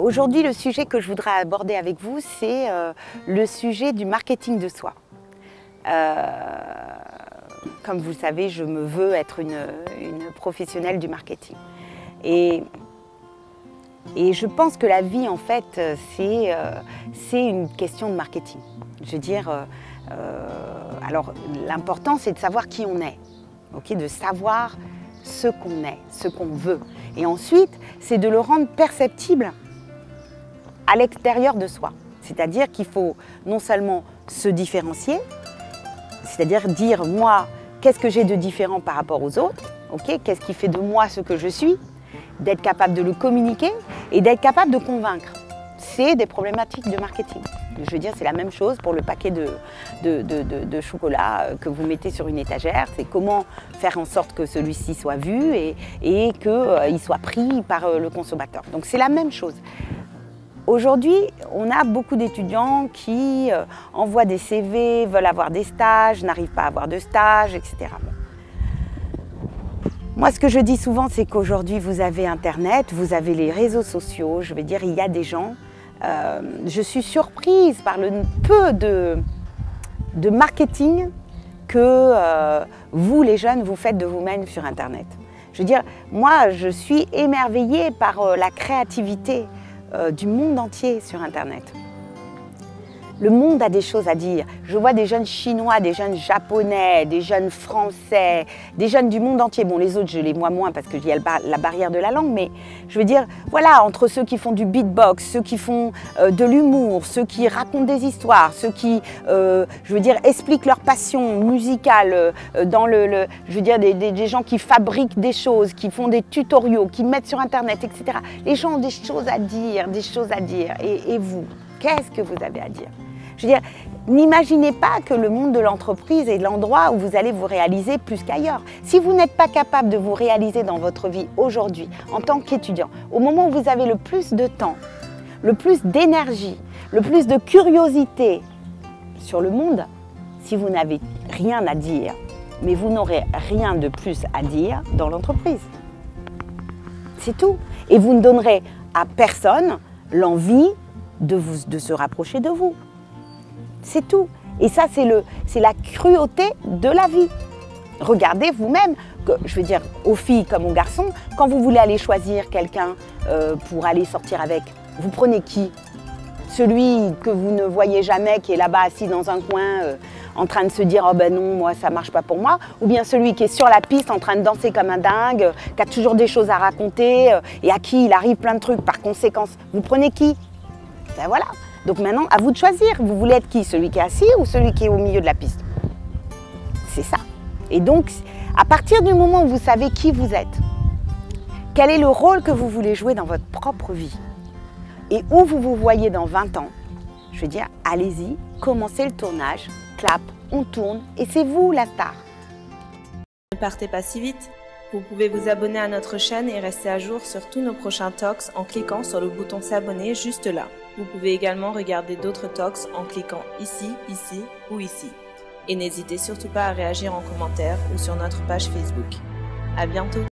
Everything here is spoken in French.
Aujourd'hui, le sujet que je voudrais aborder avec vous, c'est le sujet du marketing de soi. Comme vous le savez, je me veux être une professionnelle du marketing. Et je pense que la vie, en fait, c'est une question de marketing. Je veux dire, alors l'important, c'est de savoir qui on est, okay, de savoir ce qu'on est, ce qu'on veut. Et ensuite, c'est de le rendre perceptible à l'extérieur de soi. C'est-à-dire qu'il faut non seulement se différencier, c'est-à-dire dire moi, qu'est-ce que j'ai de différent par rapport aux autres, okay, qu'est-ce qui fait de moi ce que je suis, d'être capable de le communiquer et d'être capable de convaincre. C'est des problématiques de marketing. Je veux dire, c'est la même chose pour le paquet de chocolat que vous mettez sur une étagère. C'est comment faire en sorte que celui-ci soit vu et qu'il soit pris par le consommateur. Donc c'est la même chose. Aujourd'hui, on a beaucoup d'étudiants qui envoient des CV, veulent avoir des stages, n'arrivent pas à avoir de stage, etc. Moi, ce que je dis souvent, c'est qu'aujourd'hui, vous avez Internet, vous avez les réseaux sociaux. Je veux dire, il y a des gens. Je suis surprise par le peu de marketing que vous, les jeunes, vous faites de vous-même sur Internet. Je veux dire, moi, je suis émerveillée par la créativité du monde entier sur Internet. Le monde a des choses à dire. Je vois des jeunes chinois, des jeunes japonais, des jeunes français, des jeunes du monde entier. Bon, les autres, je les vois moins parce qu'il y a la barrière de la langue, mais je veux dire, voilà, entre ceux qui font du beatbox, ceux qui font de l'humour, ceux qui racontent des histoires, ceux qui, je veux dire, expliquent leur passion musicale dans je veux dire, des gens qui fabriquent des choses, qui font des tutoriaux, qui mettent sur Internet, etc. Les gens ont des choses à dire, des choses à dire. Et vous, qu'est-ce que vous avez à dire ? Je veux dire, n'imaginez pas que le monde de l'entreprise est l'endroit où vous allez vous réaliser plus qu'ailleurs. Si vous n'êtes pas capable de vous réaliser dans votre vie aujourd'hui, en tant qu'étudiant, au moment où vous avez le plus de temps, le plus d'énergie, le plus de curiosité sur le monde, si vous n'avez rien à dire, mais vous n'aurez rien de plus à dire dans l'entreprise. C'est tout. Et vous ne donnerez à personne l'envie de se rapprocher de vous. C'est tout. Et ça, c'est la cruauté de la vie. Regardez vous-même, je veux dire, aux filles comme aux garçons, quand vous voulez aller choisir quelqu'un pour aller sortir avec, vous prenez qui? Celui que vous ne voyez jamais, qui est là-bas assis dans un coin, en train de se dire « Oh ben non, moi ça marche pas pour moi », ou bien celui qui est sur la piste en train de danser comme un dingue, qui a toujours des choses à raconter et à qui il arrive plein de trucs par conséquence. Vous prenez qui? Ben voilà. Donc maintenant, à vous de choisir. Vous voulez être qui? Celui qui est assis ou celui qui est au milieu de la piste? C'est ça. Et donc, à partir du moment où vous savez qui vous êtes, quel est le rôle que vous voulez jouer dans votre propre vie et où vous vous voyez dans 20 ans, je veux dire, allez-y, commencez le tournage, clap, on tourne et c'est vous la star. Ne partez pas si vite. Vous pouvez vous abonner à notre chaîne et rester à jour sur tous nos prochains talks en cliquant sur le bouton s'abonner juste là. Vous pouvez également regarder d'autres talks en cliquant ici, ici ou ici. Et n'hésitez surtout pas à réagir en commentaire ou sur notre page Facebook. À bientôt!